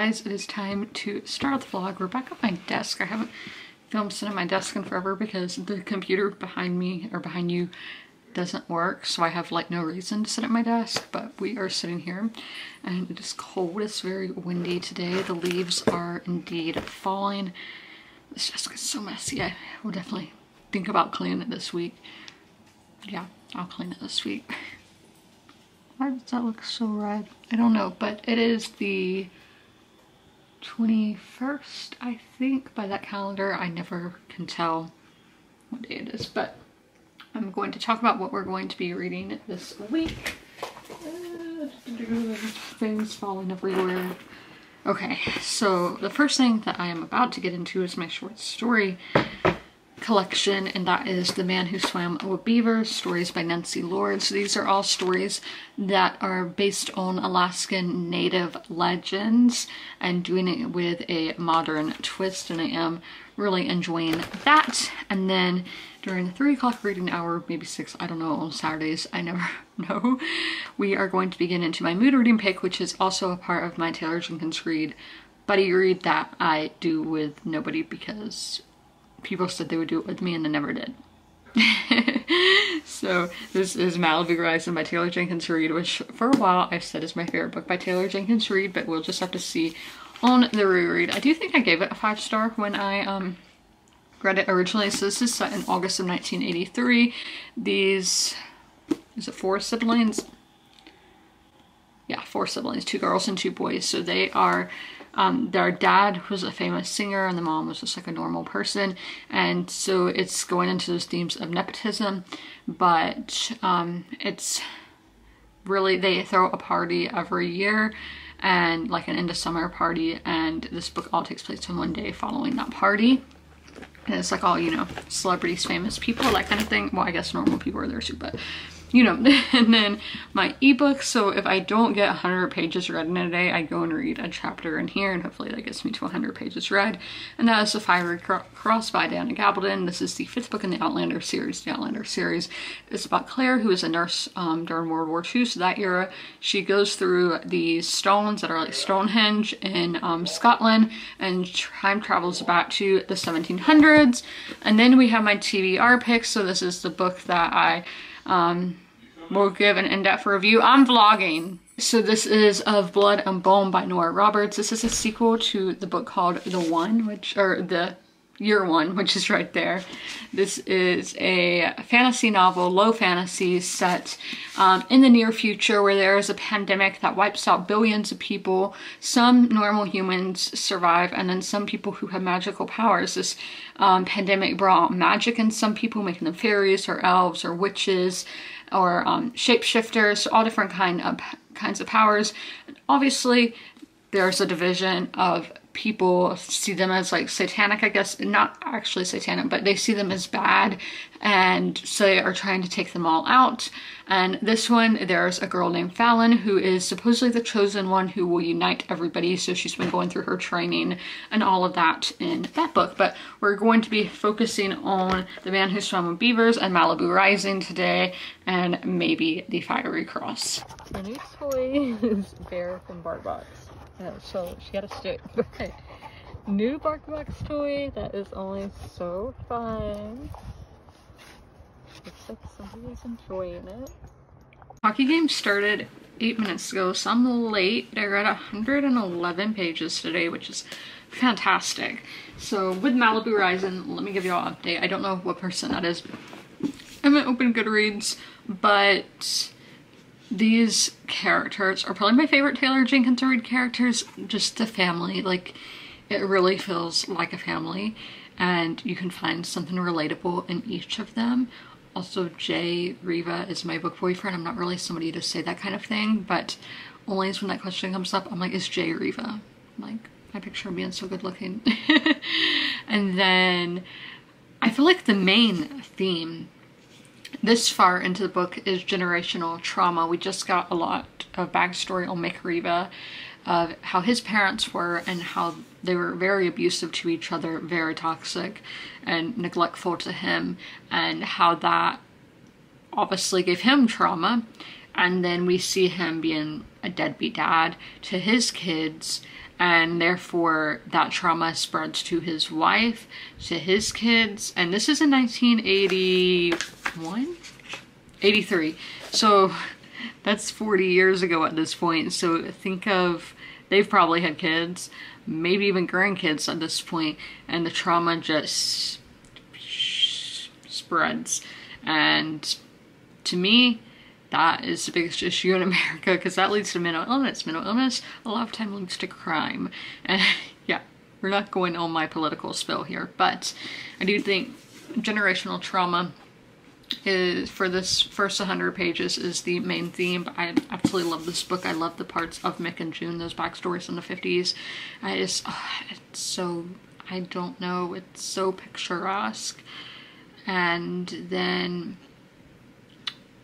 guys, it is time to start the vlog. We're back at my desk. I haven't filmed sitting at my desk in forever because the computer behind me or behind you doesn't work, so I have like no reason to sit at my desk, but we are sitting here and it is cold. It's very windy today. The leaves are indeed falling. This desk is so messy. I will definitely think about cleaning it this week. Yeah, I'll clean it this week. Why does that look so red? I don't know, but it is the 21st, I think, by that calendar. I never can tell what day it is, but I'm going to talk about what we're going to be reading this week. Things falling everywhere. Okay, so the first thing that I am about to get into is my short story collection, and that is The Man Who Swam with Beavers, stories by Nancy Lord. So these are all stories that are based on Alaskan Native legends and doing it with a modern twist, and I am really enjoying that. And then during the 3 o'clock reading hour, maybe 6, I don't know, on Saturdays, I never know, we are going to begin into my mood reading pick, which is also a part of my Taylor Jenkins Reid buddy read that I do with nobody because people said they would do it with me and they never did. So this is Malibu Rising by Taylor Jenkins Reid, which for a while I've said is my favorite book by Taylor Jenkins Reid, but we'll just have to see on the reread. I do think I gave it a 5-star when I read it originally. So this is set in August of 1983. These, is it 4 siblings? Yeah, 4 siblings, 2 girls and 2 boys. So they are, their dad was a famous singer and the mom was just like a normal person. And so it's going into those themes of nepotism, but it's really, they throw a party every year, and like an end of summer party, and this book all takes place in one day following that party. And it's like all, you know, celebrities, famous people, that kind of thing. Well, I guess normal people are there too, but you know. And then my ebook, so if I don't get 100 pages read in a day, I go and read a chapter in here, and hopefully that gets me to 100 pages read. And that is The Fiery Cross by Diana Gabaldon. This is the 5th book in the Outlander series. The Outlander series is about Claire, who is a nurse during World War II, so that era. She goes through these stones that are like Stonehenge in Scotland, and time travels back to the 1700s. And then we have my TBR pick. So this is the book that I will give an in-depth review. I'm vlogging. So this is Of Blood and Bone by Nora Roberts. This is a sequel to the book called The One, which, or The Year One, which is right there. This is a fantasy novel, low fantasy, set in the near future, where there is a pandemic that wipes out billions of people. Some normal humans survive, and then some people who have magical powers. This pandemic brought magic in some people, making them fairies or elves or witches or shapeshifters, all different kinds of powers. And obviously there's a division of people see them as like satanic, I guess, not actually satanic, but they see them as bad, and so they are trying to take them all out. And this one, there's a girl named Fallon who is supposedly the chosen one who will unite everybody, so she's been going through her training and all of that in that book. But we're going to be focusing on The Man Who Swam with Beavers and Malibu Rising today, and maybe The Fiery Cross. My new toy is Bear from BarkBox. So she got a stick, but new BarkBox toy that is only so fun. Looks like somebody's enjoying it. Hockey game started 8 minutes ago, so I'm late. I read 111 pages today, which is fantastic. So with Malibu Rising, let me give you all an update. I don't know what percent that is. I haven't opened Goodreads, but these characters are probably my favorite Taylor Jenkins Reid characters. Just the family, like, it really feels like a family, and you can find something relatable in each of them. Also, Jay Riva is my book boyfriend. I'm not really somebody to say that kind of thing, but only when that question comes up, I'm like, is Jay Riva? I'm like, I picture him being so good looking. And then I feel like the main theme this far into the book is generational trauma. We just got a lot of backstory on Mick Riva, of how his parents were and how they were very abusive to each other, very toxic and neglectful to him, and how that obviously gave him trauma. And then we see him being a deadbeat dad to his kids, and therefore that trauma spreads to his wife, to his kids, and this is in 1981? 83. So that's 40 years ago at this point. So think of, they've probably had kids, maybe even grandkids at this point, and the trauma just spreads. And to me, that is the biggest issue in America, because that leads to mental illness. Mental illness a lot of time leads to crime. And yeah, we're not going on my political spill here, but I do think generational trauma is, for this first 100 pages, is the main theme. But I absolutely love this book. I love the parts of Mick and June, those backstories in the 50s. It's so, I don't know, it's so picturesque. And then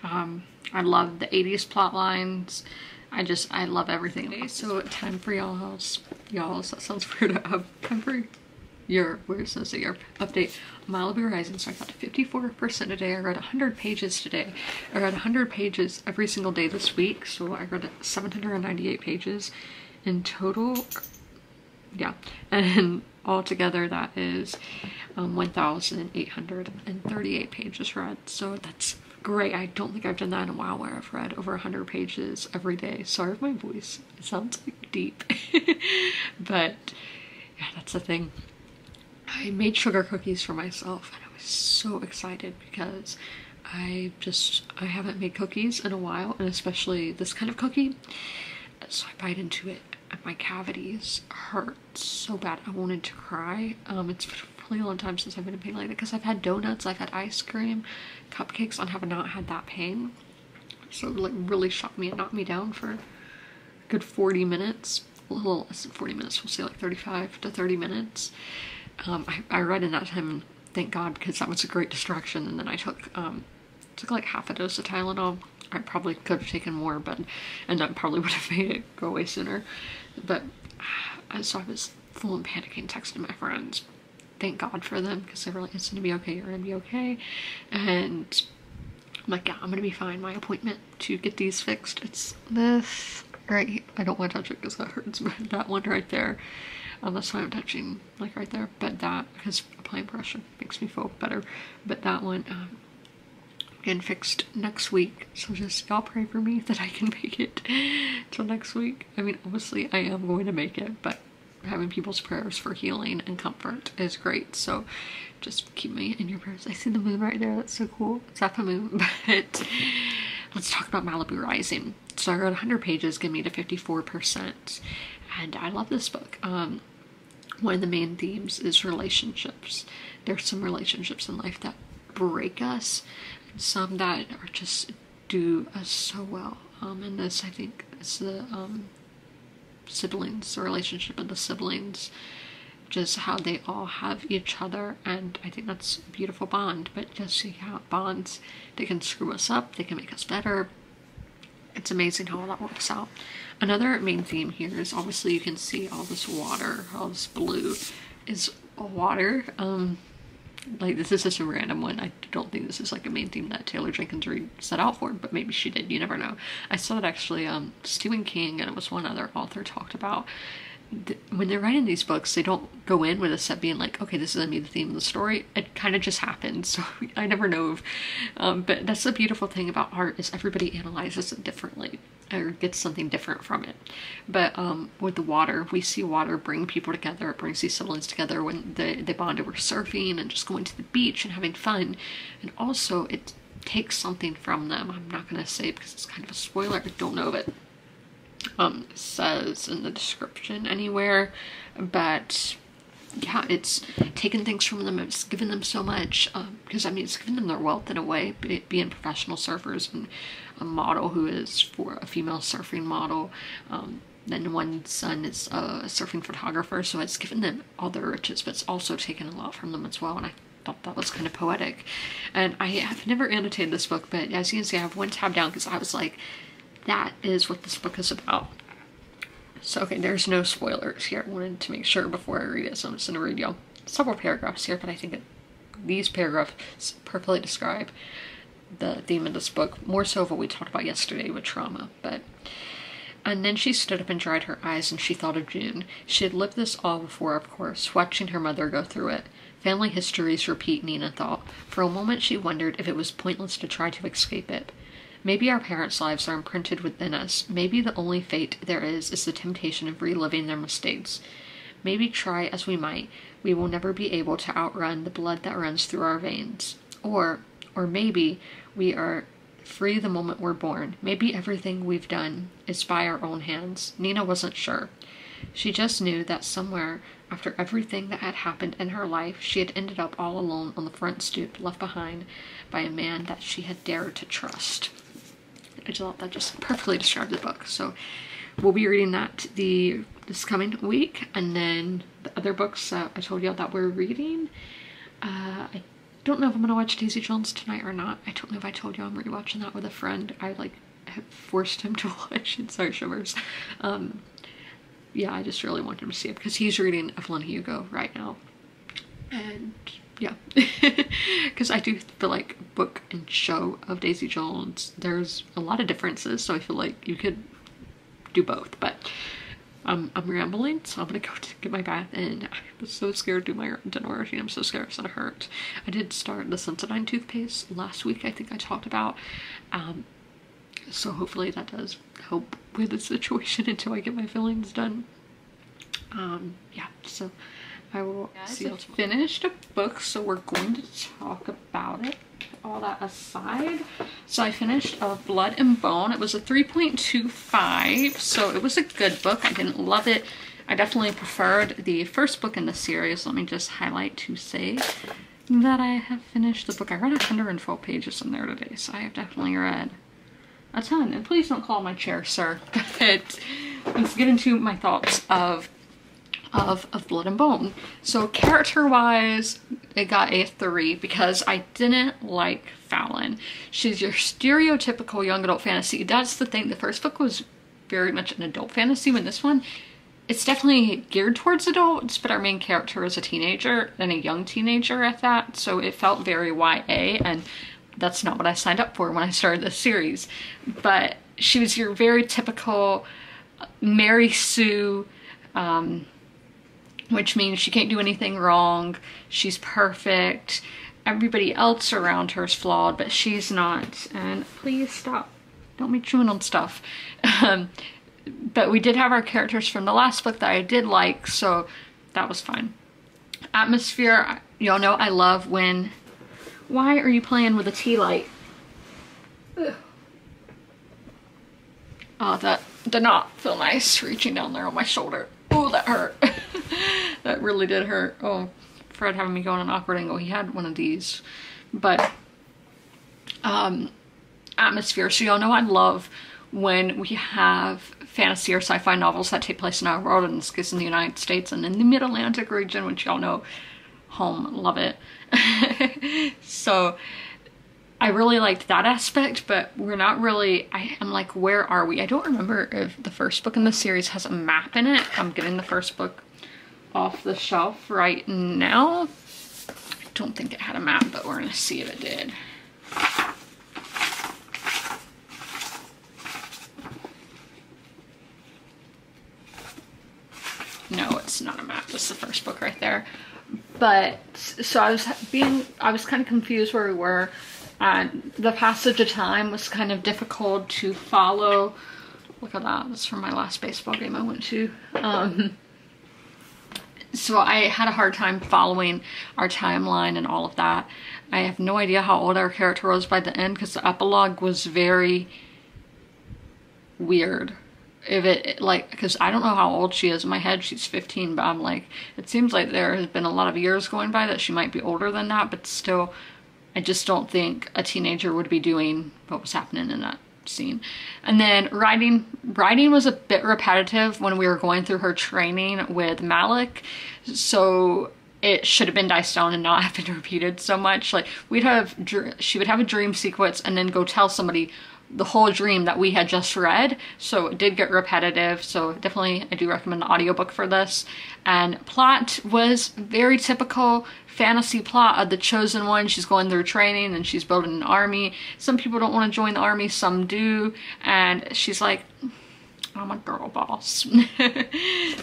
I love the 80s plot lines. I love everything. So time for y'all's, that sounds weird. Time for your, where it says that your update, Malibu Rising. So I got to 54% today. I read 100 pages today. I read 100 pages every single day this week. So I read 798 pages in total. Yeah, and altogether that is 1,838 pages read. So that's great. I don't think I've done that in a while, where I've read over 100 pages every day. Sorry for my voice. It sounds like deep. But yeah, that's the thing. I made sugar cookies for myself, and I was so excited because I haven't made cookies in a while, and especially this kind of cookie. So I bite into it, and my cavities hurt so bad. I wanted to cry. It's been a really long time since I've been in pain like that, because I've had donuts, I've had ice cream, cupcakes, and have not had that pain. So it like really shocked me and knocked me down for a good 40 minutes. A little less than 40 minutes, we'll say like 35 to 30 minutes. I read in that time, and thank God, because that was a great distraction. And then I took like half a dose of Tylenol. I probably could have taken more, and that probably would have made it go away sooner. But so I was full and panicking, texting my friends. Thank God for them, because they were like, it's gonna be okay, you're gonna be okay. And I'm like, yeah, I'm gonna be fine. My appointment to get these fixed, it's this right. I don't want to touch it because that hurts, but that one right there. That's why I'm touching, like right there. But that, because applying pressure makes me feel better. But that one, getting fixed next week. So just y'all pray for me that I can make it till next week. I mean, obviously I am going to make it, but having people's prayers for healing and comfort is great. So just keep me in your prayers. I see the moon right there. That's so cool. It's not the moon, but let's talk about Malibu Rising. So I read 100 pages, give me to 54%. And I love this book. One of the main themes is relationships. There's some relationships in life that break us, and some that are just do us so well. And this, I think, is the siblings, the relationship of the siblings, just how they all have each other, and I think that's a beautiful bond. But just see how bonds, they can screw us up, they can make us better. It's amazing how all that works out. Another main theme here is, obviously you can see all this water, all this blue is water. Like, this is just a random one. I don't think this is like a main theme that Taylor Jenkins Reid set out for, but maybe she did, you never know. I saw that actually Stephen King, and it was one other author, talked about when they're writing these books, they don't go in with a set being like, okay, this is gonna be the theme of the story. It kind of just happens. So I never know if, but that's the beautiful thing about art, is everybody analyzes it differently or gets something different from it. But with the water, we see water bring people together. It brings these siblings together when they bond over surfing and just going to the beach and having fun. And also it takes something from them. I'm not gonna say it because it's kind of a spoiler. I don't know if it says in the description anywhere, but yeah, it's taken things from them. It's given them so much, because I mean, it's given them their wealth in a way, being professional surfers, and a model who is for a female surfing model. Then one son is a surfing photographer, so it's given them all their riches, but it's also taken a lot from them as well. And I thought that was kind of poetic. And I have never annotated this book, but as you can see, I have one tab down because I was like, that is what this book is about. So, okay, there's no spoilers here. I wanted to make sure before I read it, so I'm just going to read y'all several paragraphs here, but I think these paragraphs perfectly describe the theme of this book, more so of what we talked about yesterday with trauma. But And then she stood up and dried her eyes, and she thought of June. She had lived this all before, of course, watching her mother go through it. Family histories repeat, Nina thought. For a moment she wondered if it was pointless to try to escape it. Maybe our parents' lives are imprinted within us. Maybe the only fate there is the temptation of reliving their mistakes. Maybe try as we might, we will never be able to outrun the blood that runs through our veins. Or maybe we are free the moment we're born. Maybe everything we've done is by our own hands. Nina wasn't sure. She just knew that somewhere, after everything that had happened in her life, she had ended up all alone on the front stoop, left behind by a man that she had dared to trust. I just thought that just perfectly described the book. So we'll be reading that this coming week, and then the other books I told y'all that we're reading. I don't know if I'm gonna watch Daisy Jones tonight or not. I don't know if I told you I'm rewatching that with a friend. I have forced him to watch it. Sorry, shivers. Yeah, I just really want him to see it because he's reading Evelyn Hugo right now. And yeah, because I do feel like book and show of Daisy Jones, there's a lot of differences. So I feel like you could do both, but I'm rambling, so I'm gonna go to get my bath, and I'm so scared to do my dental routine. I'm so scared it's gonna hurt. I did start the Sensodyne toothpaste last week, I think I talked about. So hopefully that does help with the situation until I get my fillings done. Yeah, so I will see you tomorrow. Finished a book, so we're going to talk about it. All that aside, so I finished Blood and Bone. It was a 3.25, so it was a good book. I didn't love it. I definitely preferred the first book in the series. Let me just highlight to say that I have finished the book. I read 112 pages in there today, so I have definitely read a ton. And please don't call my chair, sir. But let's get into my thoughts of Blood and Bone. So character-wise, it got a 3 because I didn't like Fallon. She's your stereotypical young adult fantasy. That's the thing. The first book was very much an adult fantasy, when this one, it's definitely geared towards adults, but our main character is a teenager, and a young teenager at that, so it felt very YA, and that's not what I signed up for when I started this series. But she was your very typical Mary Sue, which means she can't do anything wrong. She's perfect. Everybody else around her is flawed, but she's not. And please stop. Don't be chewing on stuff. But we did have our characters from the last book that I did like, so that was fine. Atmosphere, y'all know I love when... Why are you playing with a tea light? Ugh. Oh, that did not feel nice, reaching down there on my shoulder. Oh, that hurt. That really did hurt. Oh, Fred having me go on an awkward angle. He had one of these. But atmosphere. So y'all know I love when we have fantasy or sci-fi novels that take place in our world, in this case in the United States and in the Mid-Atlantic region, which y'all know, home, love it. So I really liked that aspect, but we're not really, I'm like, where are we? I don't remember if the first book in the series has a map in it. I'm getting the first book off the shelf right now. I don't think it had a map, but we're gonna see if it did. No, it's not a map. This is the first book right there. But so I was kind of confused where we were, and the passage of time was kind of difficult to follow. Look at that. That's from my last baseball game I went to. So I had a hard time following our timeline and all of that. I have no idea how old our character was by the end, because the epilogue was very weird. If it, like, because I don't know how old she is. In my head she's 15, but I'm like, it seems like there has been a lot of years going by that she might be older than that, but still, I just don't think a teenager would be doing what was happening in that scene. And then writing was a bit repetitive when we were going through her training with Malik, so it should have been diced down and not have been repeated so much. Like, she would have a dream sequence and then go tell somebody the whole dream that we had just read, so it did get repetitive. So definitely I do recommend the audiobook for this. And plot was very typical fantasy plot of the chosen one. She's going through training and she's building an army. Some people don't want to join the army, some do, and she's like, I'm a girl boss.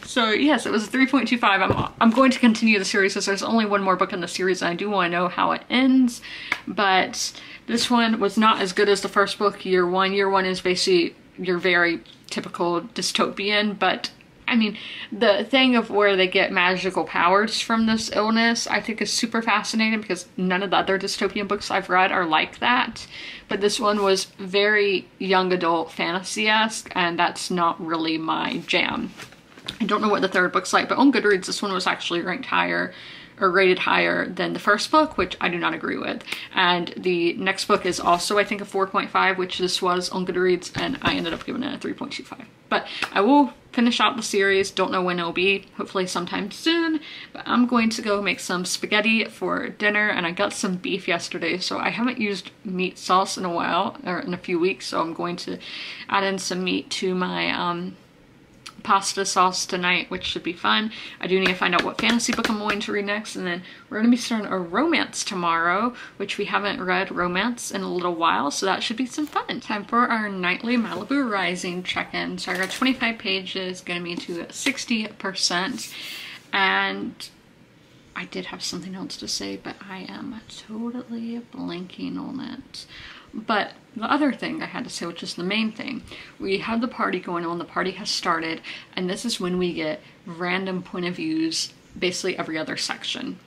So yes, it was a 3.25. I'm going to continue the series because there's only one more book in the series and I do want to know how it ends. But this one was not as good as the first book, Year One. Year One is basically your very typical dystopian, but I mean, the thing of where they get magical powers from this illness, I think is super fascinating because none of the other dystopian books I've read are like that. But this one was very young adult fantasy-esque, and that's not really my jam. I don't know what the third book's like, but on Goodreads, this one was actually ranked higher or rated higher than the first book, which I do not agree with. And the next book is also, I think, a 4.5, which this was on Goodreads, and I ended up giving it a 3.25. But I will finish out the series. Don't know when it'll be, hopefully sometime soon. But I'm going to go make some spaghetti for dinner, and I got some beef yesterday, so I haven't used meat sauce in a while, or in a few weeks, so I'm going to add in some meat to my pasta sauce tonight, which should be fun. I do need to find out what fantasy book I'm going to read next, and then we're going to be starting a romance tomorrow, which we haven't read romance in a little while, so that should be some fun. Time for our nightly Malibu Rising check-in. So I got 25 pages, getting me to 60%, and I did have something else to say, but I am totally blanking on it. But the other thing I had to say, which is the main thing, we have the party going on, the party has started, and this is when we get random point of views, basically every other section.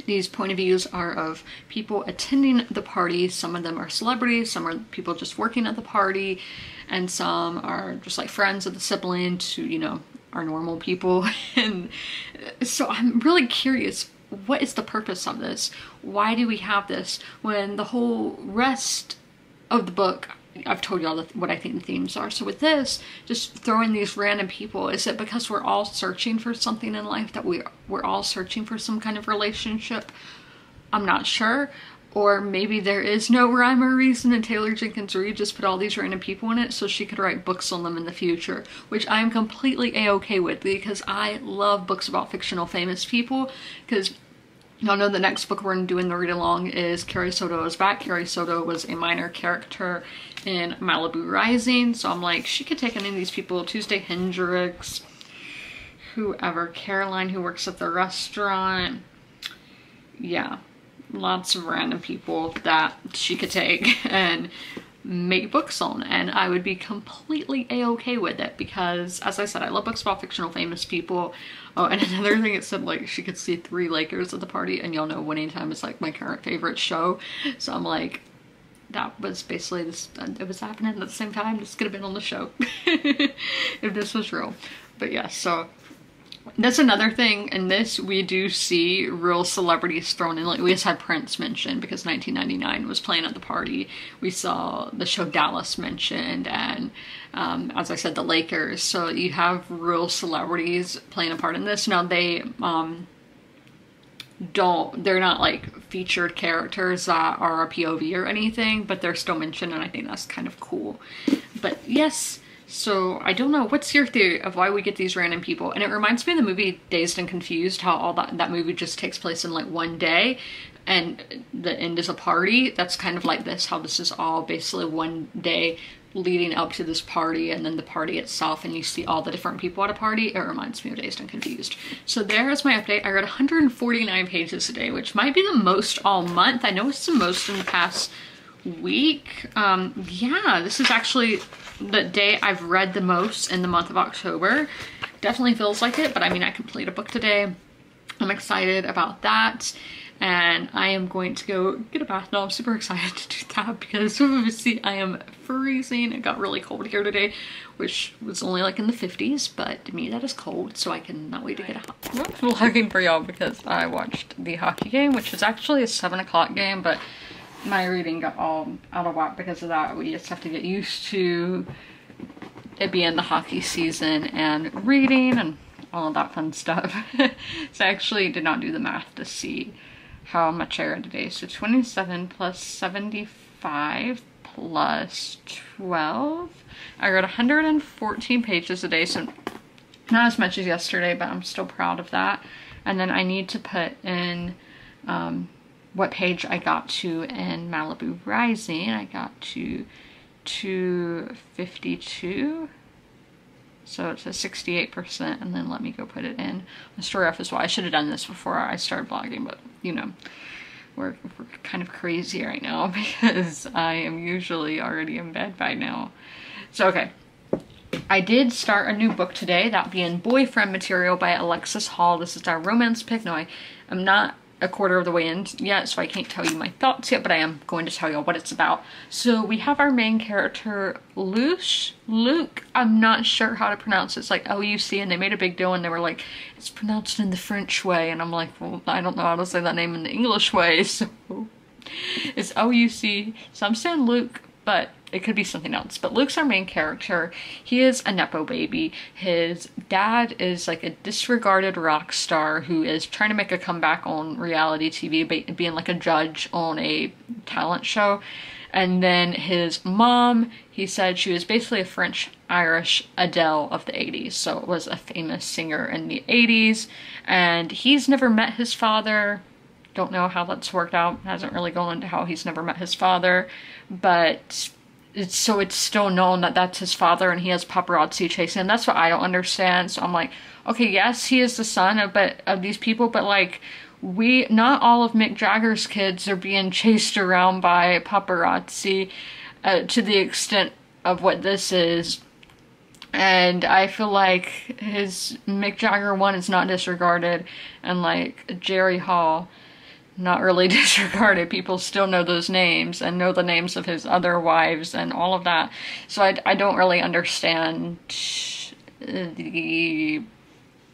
These point of views are of people attending the party. Some of them are celebrities, some are people just working at the party, and some are just like friends of the siblings who, you know, are normal people. And so I'm really curious, what is the purpose of this? Why do we have this when the whole rest of the book, I've told y'all what I think the themes are. So with this, just throwing these random people, is it because we're all searching for something in life, that we're all searching for some kind of relationship? I'm not sure. Or maybe there is no rhyme or reason and Taylor Jenkins Reid just put all these random people in it so she could write books on them in the future, which I am completely a-okay with because I love books about fictional famous people. Because y'all know the next book we're going to do in the read-along is Carrie Soto is Back. Carrie Soto was a minor character in Malibu Rising, so I'm like, she could take any of these people, Tuesday Hendricks, whoever, Caroline who works at the restaurant, yeah. Lots of random people that she could take and make books on, and I would be completely a-okay with it because, as I said, I love books about fictional famous people. Oh, and another thing, it said like she could see 3 Lakers at the party, and y'all know Winning Time is like my current favorite show, so I'm like, that was basically this, it was happening at the same time. This could have been on the show if this was real. But yeah, so that's another thing. In this, we do see real celebrities thrown in. Like, we just had Prince mentioned because 1999 was playing at the party. We saw the show Dallas mentioned, and as I said, the Lakers. So you have real celebrities playing a part in this. Now they they're not like featured characters that are a POV or anything, but they're still mentioned, and I think that's kind of cool. But yes. So I don't know, what's your theory of why we get these random people? And it reminds me of the movie Dazed and Confused, how all that movie just takes place in like one day and the end is a party. That's kind of like this, how this is all basically one day leading up to this party and then the party itself, and you see all the different people at a party. It reminds me of Dazed and Confused. So there's my update. I read 149 pages today, which might be the most all month. I know it's the most in the past week. Yeah, this is actually the day I've read the most in the month of October. Definitely feels like it, but I mean, I completed a book today. I'm excited about that, and I am going to go get a bath now. I'm super excited to do that because obviously I am freezing. It got really cold here today, which was only like in the 50s, but to me that is cold, so I cannot wait to get out. I'm vlogging for y'all because I watched the hockey game, which is actually a 7 o'clock game, but my reading got all out of whack because of that. We just have to get used to it being the hockey season and reading and all of that fun stuff. So I actually did not do the math to see how much I read today. So 27 plus 75 plus 12. I read 114 pages a day, so not as much as yesterday, but I'm still proud of that. And then I need to put in what page I got to in Malibu Rising. I got to 252. So it's a 68%, and then let me go put it in the story off as well. I should have done this before I started vlogging, but you know, we're kind of crazy right now because I am usually already in bed by now. So okay, I did start a new book today, that being Boyfriend Material by Alexis Hall. This is our romance pick. No, I'm not a quarter of the way in yet, so I can't tell you my thoughts yet, but I am going to tell you what it's about. So we have our main character, Luke, I'm not sure how to pronounce it. It's like L-U-C, and they made a big deal and they were like, it's pronounced in the French way, and I'm like, well, I don't know how to say that name in the English way, so it's L-U-C. So I'm saying Luke, but it could be something else. But Luke's our main character. He is a nepo baby. His dad is like a disregarded rock star who is trying to make a comeback on reality TV, being like a judge on a talent show. And then his mom, he said she was basically a French-Irish Adele of the 80s. So it was a famous singer in the 80s. And he's never met his father. Don't know how that's worked out. Hasn't really gone into how he's never met his father. But it's still known that that's his father, and he has paparazzi chasing him. That's what I don't understand. So I'm like, okay, yes, he is the son of these people, but like, not all of Mick Jagger's kids are being chased around by paparazzi to the extent of what this is. And I feel like his Mick Jagger one is not disregarded, and like Jerry Hall, not really disregarded. People still know those names and know the names of his other wives and all of that. So I don't really understand the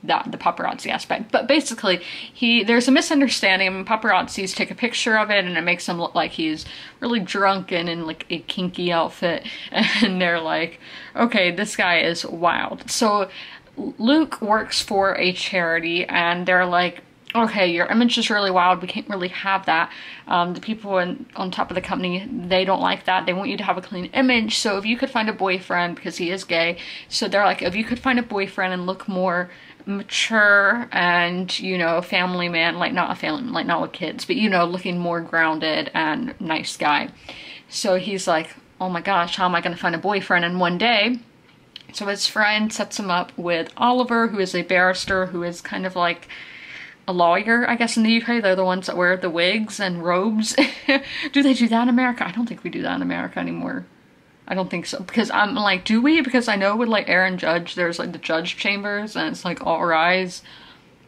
paparazzi aspect. But basically, there's a misunderstanding. I mean, paparazzis take a picture of it and it makes him look like he's really drunken in like a kinky outfit. And they're like, okay, this guy is wild. So Luke works for a charity and they're like, okay, your image is really wild. We can't really have that. The people on top of the company, they don't like that. They want you to have a clean image. So if you could find a boyfriend, because he is gay, so they're like, if you could find a boyfriend and look more mature and, you know, family man, like not a family, like not with kids, but, you know, looking more grounded and nice guy. So he's like, oh my gosh, how am I going to find a boyfriend? And one day, so his friend sets him up with Oliver, who is a barrister, who is kind of like a lawyer, I guess, in the UK. They're the ones that wear the wigs and robes. Do they do that in America? I don't think we do that in America anymore. I don't think so. Because I'm like, do we? Because I know with like Aaron Judge, there's like the judge chambers and it's like all rise.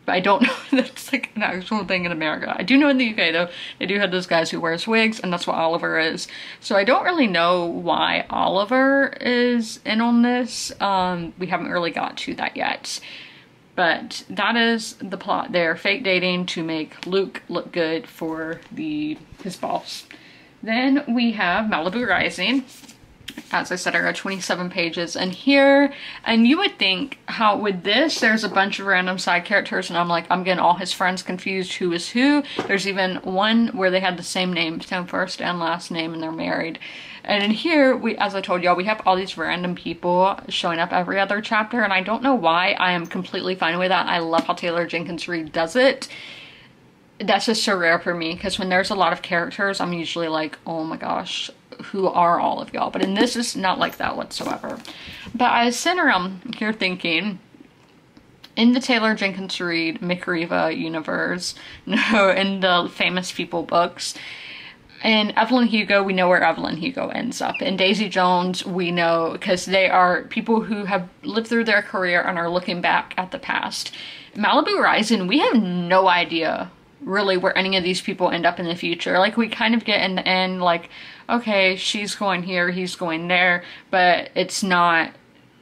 But I don't know if that's like an actual thing in America. I do know in the UK though, they do have those guys who wears wigs, and that's what Oliver is. So I don't really know why Oliver is in on this. We haven't really got to that yet. But that is the plot. They're fake dating to make Luke look good for his boss. Then we have Malibu Rising. As I said, I read 27 pages. And here, and you would think, how with this, there's a bunch of random side characters, and I'm like, I'm getting all his friends confused, who is who. There's even one where they had the same name, same first and last name, and they're married. And in here, as I told y'all, we have all these random people showing up every other chapter, and I don't know why. I am completely fine with that. I love how Taylor Jenkins Reid does it. That's just so rare for me, because when there's a lot of characters, I'm usually like, oh my gosh, who are all of y'all? But in this, is not like that whatsoever. But I was sitting around here thinking, in the Taylor Jenkins Reid McRiva universe, no, in the famous people books, in Evelyn Hugo, we know where Evelyn Hugo ends up. In Daisy Jones, we know, because they are people who have lived through their career and are looking back at the past. Malibu Rising, we have no idea really where any of these people end up in the future. Like, we kind of get in the end, like, okay, she's going here, he's going there, but it's not,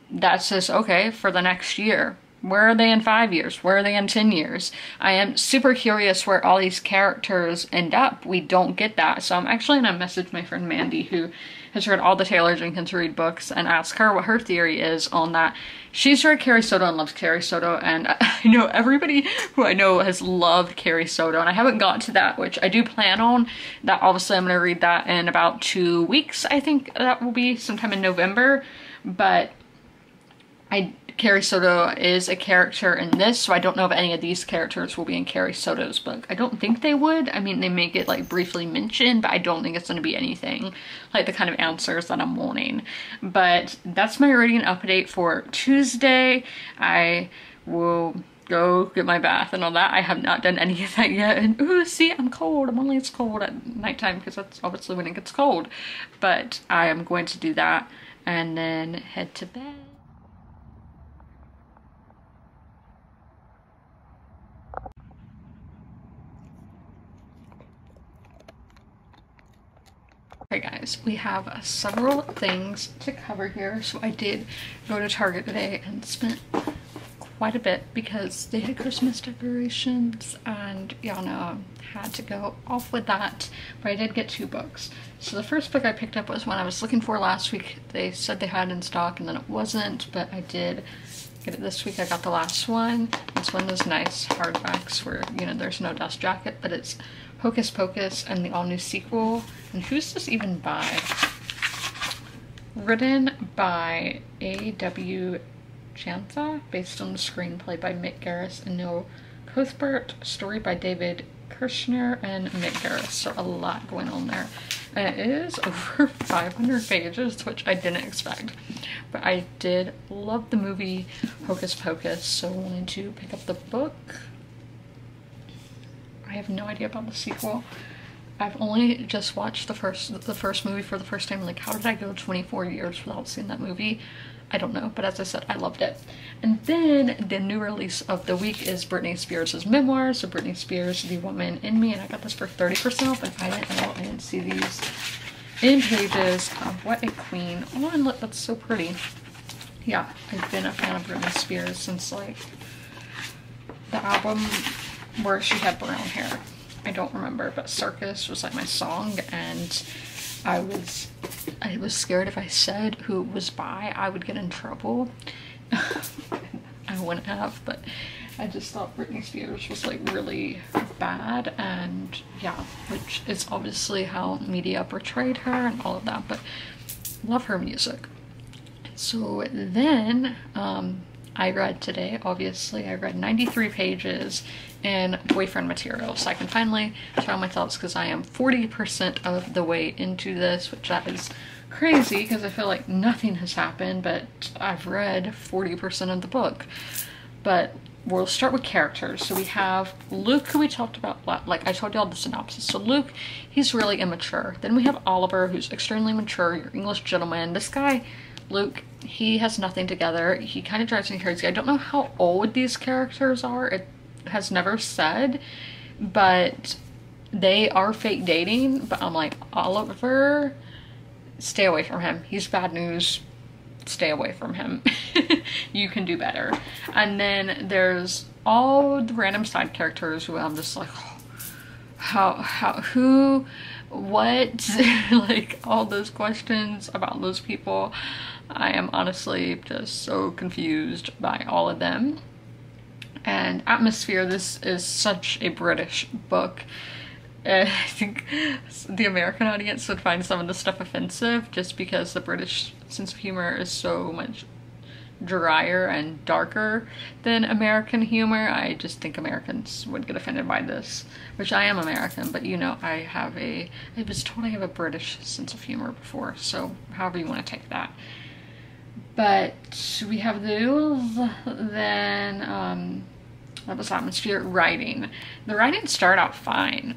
that's just, okay, for the next year. Where are they in 5 years? Where are they in 10 years? I am super curious where all these characters end up. We don't get that. So I'm actually going to message my friend Mandy, who has read all the Taylor Jenkins Reid books, and ask her what her theory is on that. She's read Carrie Soto and loves Carrie Soto, and I know everybody who I know has loved Carrie Soto, and I haven't gotten to that, which I do plan on. That obviously I'm going to read that in about 2 weeks. I think that will be sometime in November, but Carrie Soto is a character in this, so I don't know if any of these characters will be in Carrie Soto's book. I don't think they would. I mean, they make it like briefly mentioned, but I don't think it's going to be anything like the kind of answers that I'm wanting. But that's my reading update for Tuesday. I will go get my bath and all that. I have not done any of that yet. And ooh, see, I'm cold. It's cold at nighttime because that's obviously when it gets cold. But I am going to do that and then head to bed. Okay guys, we have several things to cover here. So I did go to Target today and spent quite a bit because they had Christmas decorations and y'all know I had to go off with that. But I did get 2 books. So the first book I picked up was one I was looking for last week. They said they had in stock and then it wasn't, but I did get it this week. I got the last one. It's one of those nice hardbacks where, you know, there's no dust jacket, but it's Hocus Pocus and the all-new sequel. And who's this even by? Written by A.W. Chanza, based on the screenplay by Mick Garris and Neil Cuthbert, story by David Kirshner and Mick Garris. So a lot going on there. And it is over 500 pages, which I didn't expect. But I did love the movie Hocus Pocus, so I wanted to pick up the book. I have no idea about the sequel. I've only just watched the first movie for the first time. Like, how did I go 24 years without seeing that movie? I don't know, but as I said, I loved it. And then the new release of the week is Britney Spears' memoirs. So Britney Spears, The Woman in Me, and I got this for 30% off. If I didn't know, I didn't see these in pages. What a queen. Oh, and look, that's so pretty. Yeah, I've been a fan of Britney Spears since like the album where she had brown hair. I don't remember, but Circus was like my song, and I was scared if I said who it was by, I would get in trouble. I wouldn't have, but I just thought Britney Spears was like really bad, and yeah, which is obviously how media portrayed her and all of that, but love her music. So then I read today, obviously, I read 93 pages in boyfriend material, so I can finally tell my thoughts because I am 40% of the way into this, which that is crazy because I feel like nothing has happened, but I've read 40% of the book. But we'll start with characters. So we have Luke, who we talked about, like I told y'all the synopsis. So Luke, he's really immature. Then we have Oliver, who's extremely mature, your English gentleman. This guy, Luke, he has nothing together. He kind of drives me crazy. I don't know how old these characters are. It has never said, but they are fake dating. But I'm like, Oliver, stay away from him. He's bad news. Stay away from him. You can do better. And then there's all the random side characters who I'm just like, who, what? Like all those questions about those people. I am honestly just so confused by all of them. And atmosphere, this is such a British book. I think the American audience would find some of the stuff offensive just because the British sense of humor is so much drier and darker than American humor. I just think Americans would get offended by this, which I am American, but you know, I was told I have a British sense of humor before, so however you want to take that. But we have those, then that was atmosphere. Writing. The writing started out fine.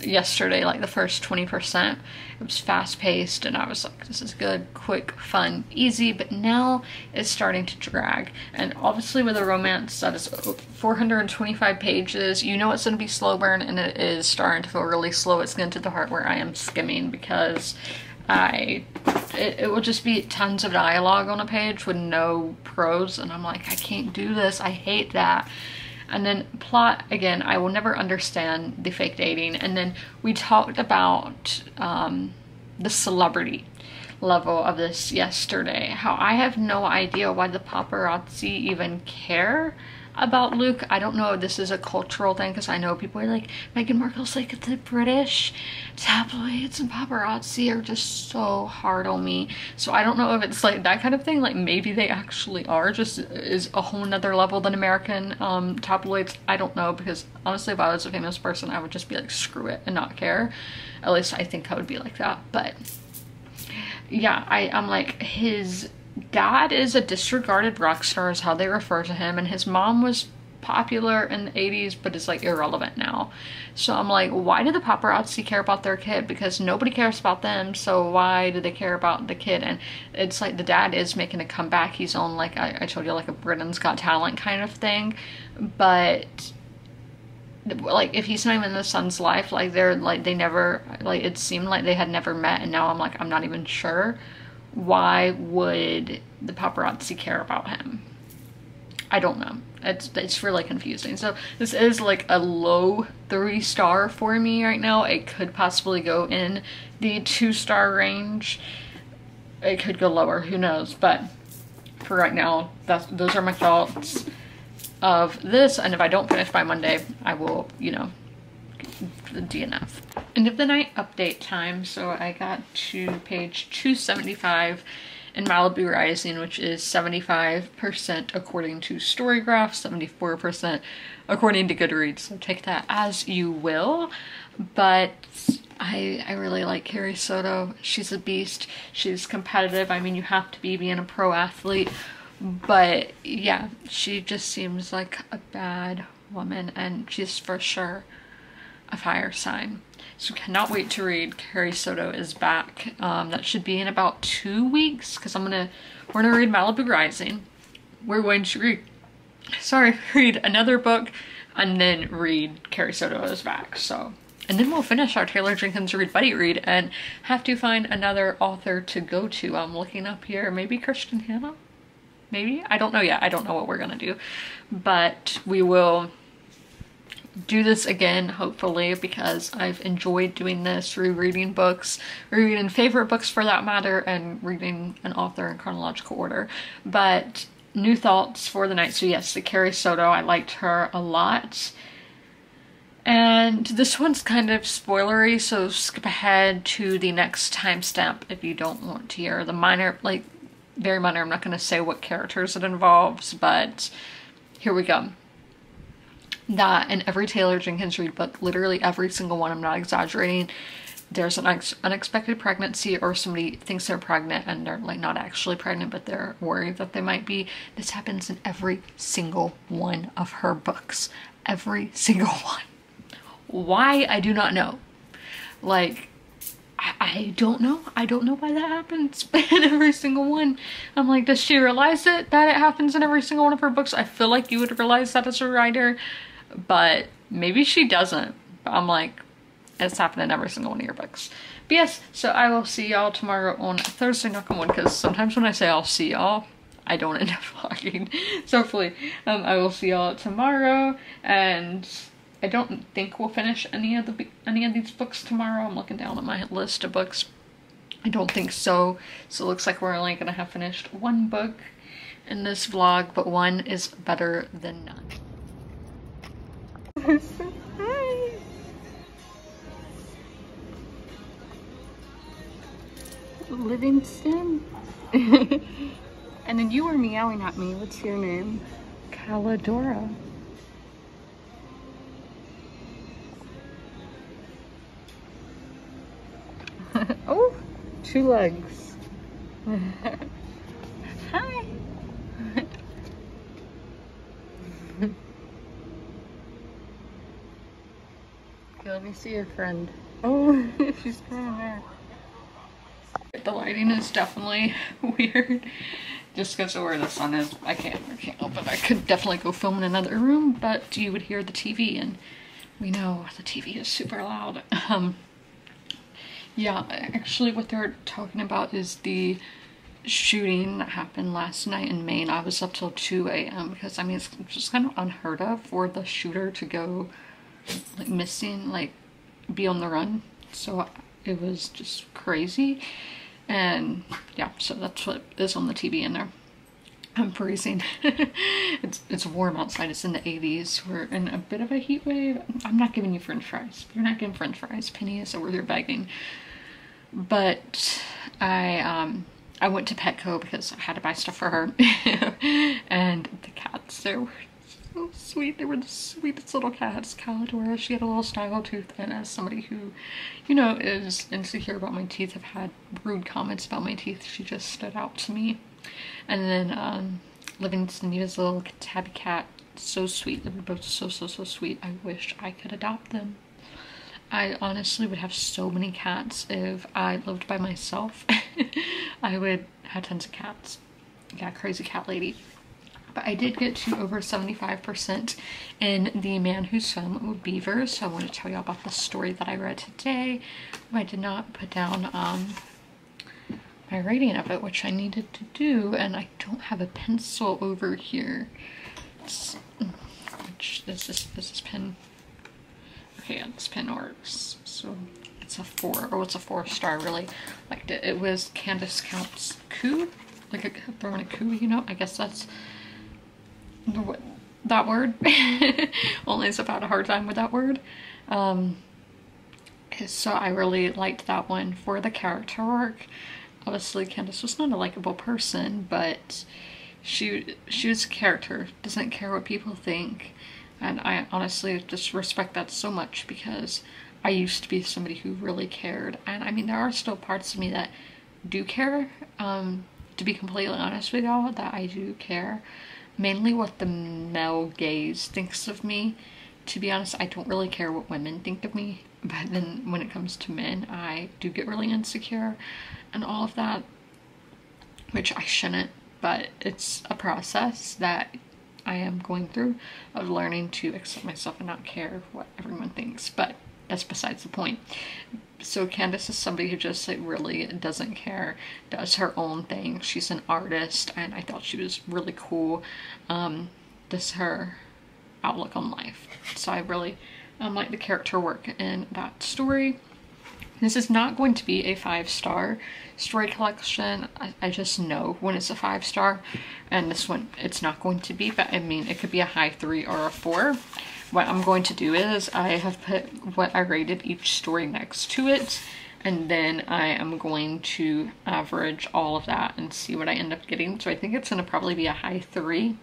Yesterday, like the first 20%, it was fast paced and I was like, this is good, quick, fun, easy, but now it's starting to drag. And obviously with a romance that is 425 pages, you know it's going to be slow burn, and it is starting to feel really slow. It's getting to the part where I am skimming because it will just be tons of dialogue on a page with no prose, and I'm like, I can't do this. I hate that. And then plot, again, I will never understand the fake dating. And then we talked about the celebrity level of this yesterday, how I have no idea why the paparazzi even care about Luke. I don't know if this is a cultural thing, because I know people are like, Meghan Markle's like the British tabloids and paparazzi are just so hard on me. So I don't know if it's like that kind of thing. Like maybe they actually are, just is a whole nother level than American tabloids. I don't know, because honestly, if I was a famous person, I would just be like, screw it, and not care. At least I think I would be like that. But yeah, I'm like, his dad is a disregarded rock star is how they refer to him, and his mom was popular in the 80s but is like irrelevant now. So I'm like, why do the paparazzi care about their kid? Because nobody cares about them, so why do they care about the kid? And it's like the dad is making a comeback. He's on, like I told you, like a Britain's Got Talent kind of thing, but like if he's not even in the son's life, like they're like, they never, like it seemed like they had never met, and now I'm like, I'm not even sure. Why would the paparazzi care about him? I don't know. It's really confusing. So this is like a low 3-star for me right now. It could possibly go in the 2-star range. It could go lower, who knows? But for right now, those are my thoughts of this. And if I don't finish by Monday, I will, you know, the DNF. End of the night update time. So I got to page 275 in Malibu Rising, which is 75% according to Storygraph, 74% according to Goodreads. So take that as you will. But I really like Carrie Soto. She's a beast. She's competitive. I mean, you have to be being a pro athlete. But yeah, she just seems like a bad woman, and she's for sure a fire sign. So cannot wait to read Carrie Soto is Back. That should be in about 2 weeks, because we're gonna read Malibu Rising. We're going to read another book and then read Carrie Soto is Back. So, and then we'll finish our Taylor Jenkins Reid buddy read and have to find another author to go to. I'm looking up here, maybe Christian Hannah? Maybe? I don't know yet. I don't know what we're gonna do, but we will do this again, hopefully, because I've enjoyed doing this, rereading books, rereading favorite books for that matter, and reading an author in chronological order. But new thoughts for the night. So yes, the Carrie Soto, I liked her a lot. And this one's kind of spoilery, so skip ahead to the next timestamp if you don't want to hear the minor, like very minor. I'm not going to say what characters it involves, but here we go. That in every Taylor Jenkins Reid book, literally every single one, I'm not exaggerating, there's an unexpected pregnancy, or somebody thinks they're pregnant and they're like not actually pregnant, but they're worried that they might be. This happens in every single one of her books. Every single one. Why? I do not know. Like, I don't know. I don't know why that happens, but in every single one, I'm like, does she realize that it happens in every single one of her books? I feel like you would realize that as a writer, but maybe she doesn't. But I'm like, it's happened in every single one of your books. But yes, so I will see y'all tomorrow on Thursday, knock on wood, because sometimes when I say I'll see y'all, I don't end up vlogging. So hopefully, I will see y'all tomorrow, and I don't think we'll finish any of these books tomorrow. I'm looking down at my list of books. I don't think so. So it looks like we're only gonna have finished one book in this vlog, but one is better than none. Hi. Livingston. And then you were meowing at me. What's your name? Calidora. Oh, 2 legs. Hi. Okay, let me see your friend. Oh, she's coming there. The lighting is definitely weird, just because of where the sun is. I can't help it. I could definitely go film in another room, but you would hear the TV, and we know the TV is super loud. Yeah, actually what they're talking about is the shooting that happened last night in Maine. I was up till 2 a.m. because I mean, it's just kind of unheard of for the shooter to go like missing, like be on the run. So it was just crazy. And yeah, so that's what is on the TV in there. I'm freezing. It's warm outside. It's in the 80s. We're in a bit of a heat wave. I'm not giving you french fries. You're not getting french fries. Penny is over there begging. But I went to Petco because I had to buy stuff for her. And the cats, they were so sweet. They were the sweetest little cats. Calidora, she had a little snaggle tooth. And as somebody who, you know, is insecure about my teeth, have had rude comments about my teeth, she just stood out to me. And then Livingston, he was a little tabby cat. So sweet. They were both so sweet. I wish I could adopt them. I honestly would have so many cats if I lived by myself. I would have tons of cats. Yeah, crazy cat lady. But I did get to over 75% in The Man Who Swam with Beavers. So I want to tell you about the story that I read today. I did not put down my rating of it, which I needed to do, and I don't have a pencil over here. Which this pen. Okay, yeah, this pen works. So it's a 4. Oh, it's a 4-star. Really liked it. It was Candace Count's coup, like throwing a coup. You know, I guess that's that word. Only I've had a hard time with that word. So I really liked that one for the character work. Obviously, Candace was not a likable person, but she was a character, doesn't care what people think. And I honestly just respect that so much because I used to be somebody who really cared. And I mean, there are still parts of me that do care. To be completely honest with y'all, that I do care. Mainly what the male gaze thinks of me. To be honest, I don't really care what women think of me. But then when it comes to men, I do get really insecure and all of that, which I shouldn't, but it's a process that I am going through of learning to accept myself and not care what everyone thinks, but that's besides the point. So Candace is somebody who just like really doesn't care, does her own thing. She's an artist, and I thought she was really cool. This her outlook on life. So I really like the character work in that story. This is not going to be a 5-star story collection. I just know when it's a 5-star, and this one it's not going to be, but I mean it could be a high 3 or a 4. What I'm going to do is I have put what I rated each story next to it, and then I am going to average all of that and see what I end up getting. So I think it's going to probably be a high 3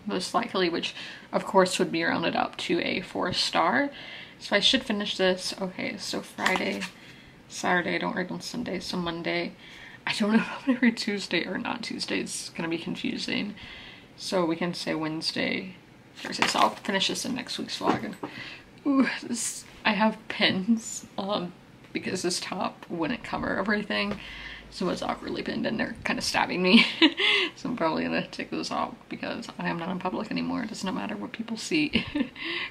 most likely, which of course would be rounded up to a 4-star. So I should finish this. Okay, so Friday, Saturday, I don't read on Sunday, so Monday. I don't know if I'm gonna read Tuesday or not. Tuesday is gonna be confusing. So we can say Wednesday, Thursday. So I'll finish this in next week's vlog. And ooh, I have pins because this top wouldn't cover everything. So it's awkwardly pinned and they're kind of stabbing me. So I'm probably gonna take those off because I am not in public anymore. It does not matter what people see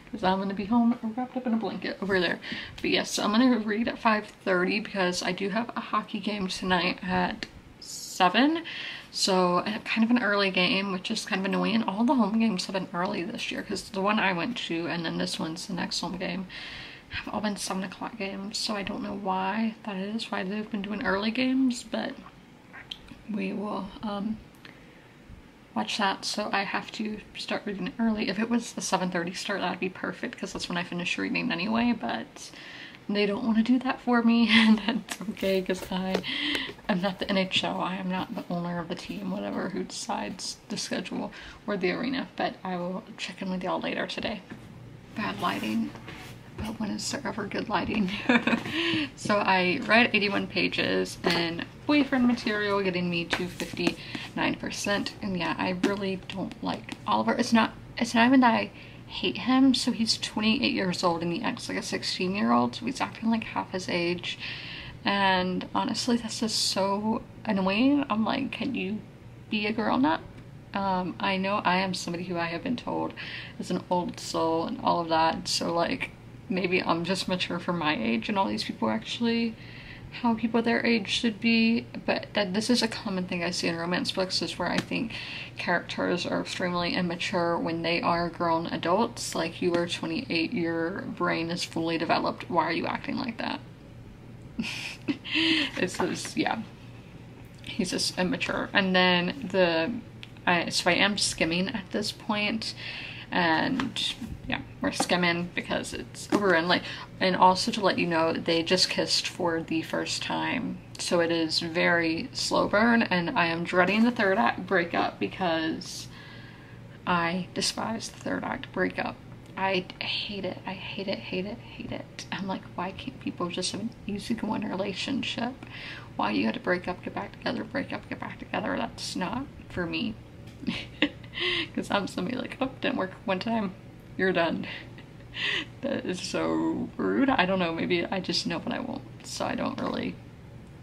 because I'm gonna be home wrapped up in a blanket over there. But yes, so I'm gonna read at 5:30 because I do have a hockey game tonight at 7. So kind of an early game, which is kind of annoying. All the home games have been early this year because the one I went to and then this one's the next home game have all been 7 o'clock games, so I don't know why that is, why they've been doing early games, but we will watch that. So I have to start reading early. If it was a 7:30 start, that'd be perfect because that's when I finish reading anyway, but they don't want to do that for me, and that's okay because I am not the NHL. I am not the owner of the team, whatever, who decides the schedule or the arena, but I will check in with y'all later today. Bad lighting. But when is there ever good lighting? So I read 81 pages in boyfriend material, getting me to 59%. And yeah, I really don't like Oliver. It's not even that I hate him. So he's 28 years old and he acts like a 16-year-old. So he's acting like half his age. And honestly, that's just so annoying. I'm like, can you be a girl nut? I know I am somebody who I have been told is an old soul and all of that. So like, maybe I'm just mature for my age and all these people are actually how people their age should be. But this is a common thing I see in romance books, is where I think characters are extremely immature when they are grown adults. Like, you are 28, your brain is fully developed, why are you acting like that? It's just, yeah, he's just immature. And then the So I am skimming at this point, and yeah, we're skimming because it's over. And like, and also to let you know, they just kissed for the first time, so it is very slow burn, and I am dreading the third act breakup because I despise the third act breakup. I hate it. I hate it, hate it, hate it. I'm like, why can't people just have an easygoing relationship? Why you had to break up, get back together, break up, get back together? That's not for me. Because I'm somebody like, oh, didn't work one time, you're done. That is so rude. I don't know, maybe I just know what I want, so I don't really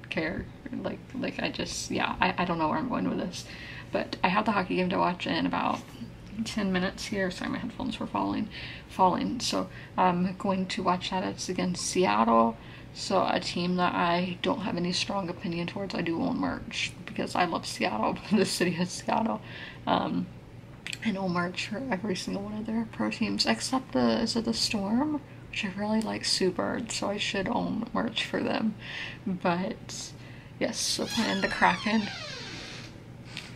care. Like I just, yeah, I don't know where I'm going with this. But I have the hockey game to watch in about 10 minutes here. Sorry, my headphones were falling. So I'm going to watch that. It's against Seattle, so a team that I don't have any strong opinion towards. I do own merch because I love Seattle, the city of Seattle. And own merch for every single one of their pro teams except is it the Storm, which I really like Sue Bird, so I should own merch for them. But yes, so playing the Kraken.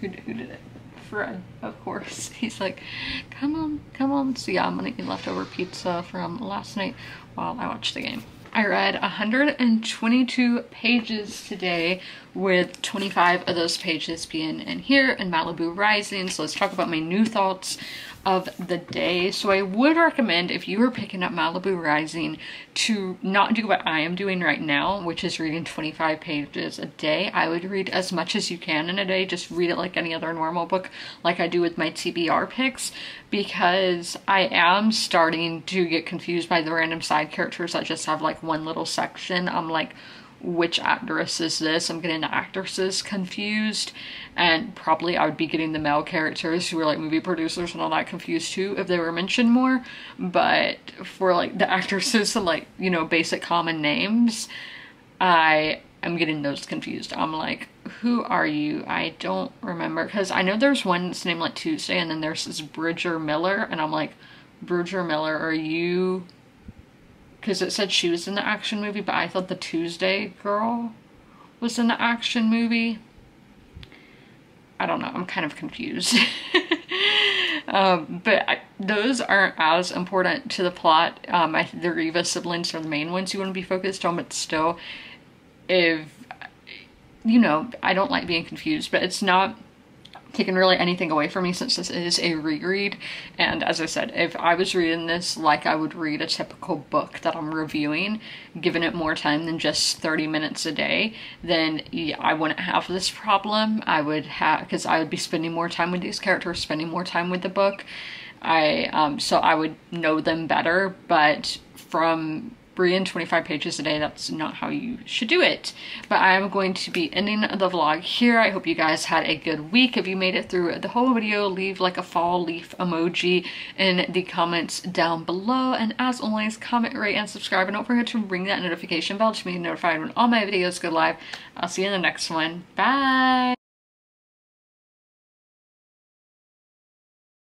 Who did it? Fred, of course. He's like, come on, come on. So yeah, I'm gonna eat leftover pizza from last night while I watch the game. I read 122 pages today, with 25 of those pages being in here in Malibu Rising. So let's talk about my new thoughts of the day. So I would recommend, if you were picking up Malibu Rising, to not do what I am doing right now, which is reading 25 pages a day. I would read as much as you can in a day. Just read it like any other normal book, like I do with my TBR picks, because I am starting to get confused by the random side characters that just have like one little section. I'm like, which actress is this? I'm getting the actresses confused, and probably I would be getting the male characters who are like movie producers and all that confused too if they were mentioned more. But for like the actresses and like, you know, basic common names, I am getting those confused. I'm like, who are you? I don't remember, because I know there's one that's named like Tuesday, and then there's this Bridger Miller, and I'm like, Bridger Miller, are you? Because it said she was in the action movie, but I thought the Tuesday girl was in the action movie. I don't know, I'm kind of confused. But those aren't as important to the plot. The Riva siblings are the main ones you want to be focused on, but still, if, you know, I don't like being confused, but it's not taken really anything away from me since this is a reread. And as I said, if I was reading this like I would read a typical book that I'm reviewing, giving it more time than just 30 minutes a day, then yeah, I wouldn't have this problem. I would have, because I would be spending more time with these characters, spending more time with the book. So I would know them better, but from reading 25 pages a day, that's not how you should do it. But I'm going to be ending the vlog here. I hope you guys had a good week. If you made it through the whole video, leave like a fall leaf emoji in the comments down below. And as always, comment, rate, and subscribe. And don't forget to ring that notification bell to be notified when all my videos go live. I'll see you in the next one. Bye!